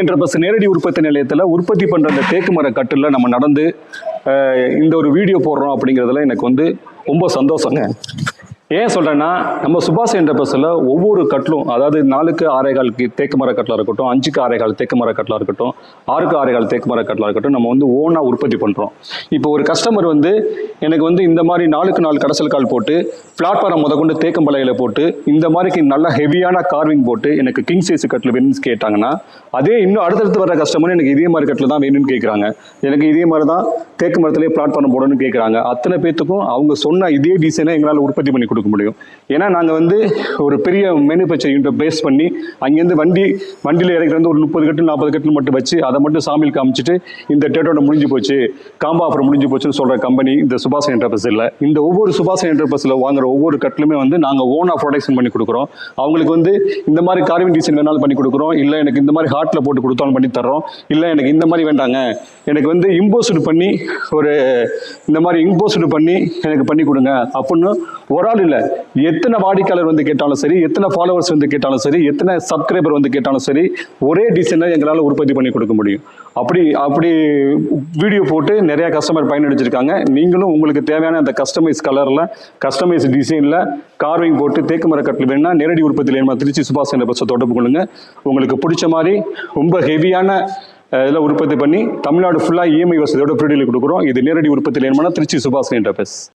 என்ற நேரடி உற்பத்தி நிலையத்தில் உற்பத்தி பண்ணுற அந்த தேக்கு மர கட்டில் நம்ம நடந்து இந்த ஒரு வீடியோ போடுறோம் அப்படிங்கிறதுல எனக்கு வந்து ரொம்ப சந்தோஷங்க. ஏன் சொல்கிறேன்னா, நம்ம சுபாஷ் என்டர்பிரைஸில் ஒவ்வொரு கட்டிலும், அதாவது 4க்கு 6.25 தேக்கு மர கட்டலாக இருக்கட்டும், 5க்கு 6.25 தேக்கு மர கட்டலாக இருக்கட்டும், 6க்கு 6.25 தேக்கு மர கட்டலாக இருக்கட்டும், நம்ம வந்து ஓனாக உற்பத்தி பண்ணுறோம். இப்போ ஒரு கஸ்டமர் வந்து எனக்கு வந்து இந்த மாதிரி 4க்கு 4 கடைசல் கால் போட்டு, பிளாட்ஃபார்ம் முதற்கொண்டு தேக்கம்பலையில் போட்டு, இந்த மாதிரி நல்ல ஹெவியான கார்விங் போட்டு எனக்கு கிங் சைஸ் கட்டில் வேணும்னு கேட்டாங்கன்னா, அதே இன்னும் அடுத்தடுத்து வர கஸ்டமர் எனக்கு இதே மாதிரி கட்டில் தான் வேணும்னு கேட்குறாங்க. எனக்கு இதே மாதிரி தான் தேக்கு மரத்துலேயே பிளாட்ஃபார்ம் போடணும்னு கேட்குறாங்க. அத்தனை பேத்துக்கும் அவங்க சொன்ன இதே டிசைனை எங்களால் உற்பத்தி பண்ணி கொடுக்க முடியும். ஏன்னா நாங்கள் வந்து ஒரு பெரிய மேனுஃபேக்சர் யூனிட்டை பேஸ் பண்ணி அங்கேருந்து வண்டியில் இறக்கி வந்து ஒரு 30 கட்டு 40 கட்டு மட்டும் வச்சு அதை மட்டும் சாமியில் காமிச்சிட்டு இந்த டேட்டோட முடிஞ்சு போச்சு, காம்போ ஆஃபர் முடிஞ்சு போச்சுன்னு சொல்கிற கம்பெனி இந்த சுபாஷ் என்டர்பிரைஸ் இல்லை. இந்த ஒவ்வொரு சுபாஷ் என்டர்பிரைஸில் வாங்குற ஒவ்வொரு கட்டிலுமே வந்து நாங்கள் ஓனாக ப்ரொடக்ஷன் பண்ணி கொடுக்குறோம். அவங்களுக்கு வந்து இந்த மாதிரி கார்விங் டிசைன் வேணாலும் பண்ணி கொடுக்குறோம், இல்லை எனக்கு இந்த மாதிரி ஹார்ட்டில் போட்டு கொடுத்தாலும் பண்ணி தர்றோம், இல்லை எனக்கு இந்த மாதிரி வேண்டாங்க, எனக்கு வந்து இம்போஸ்டு பண்ணி இந்த மாதிரி இம்போஸ்டு பண்ணி எனக்கு பண்ணி கொடுங்க அப்படின்னு ஒரு ஆள் இல்லை, எத்தனை வாடிக்கையாளர் வந்து கேட்டாலும் சரி, எத்தனை ஃபாலோவர்ஸ் வந்து கேட்டாலும் சரி, எத்தனை சப்ஸ்கிரைபர் வந்து கேட்டாலும் சரி, ஒரே டிசைனை எங்களால் உற்பத்தி பண்ணி கொடுக்க முடியும். அப்படி வீடியோ போட்டு நிறைய கஸ்டமர் பயனடைஞ்சிருக்காங்க. நீங்களும் உங்களுக்கு தேவையான அந்த கஸ்டமைஸ் கலரில், கஸ்டமைஸ் டிசைனில் கார்விங் போட்டு தேக்கு மர கட்டில் வேணும்னா நேரடி உற்பத்தியில் வேணுமா திருச்சி சுபாஷ் என்டர்பிரைஸை தொடர்பு கொள்ளுங்க. உங்களுக்கு பிடிச்ச மாதிரி ரொம்ப ஹெவியான இதில் உற்பத்தி பண்ணி தமிழ்நாடு ஃபுல்லாக இஎம்ஐ வசதியோட ஃப்ரீ டெலிவரி கொடுக்குறோம். இது நேரடி உற்பத்தியில் வேணுமானா திருச்சி சுபாஷ் என்டர்பிரைஸ்.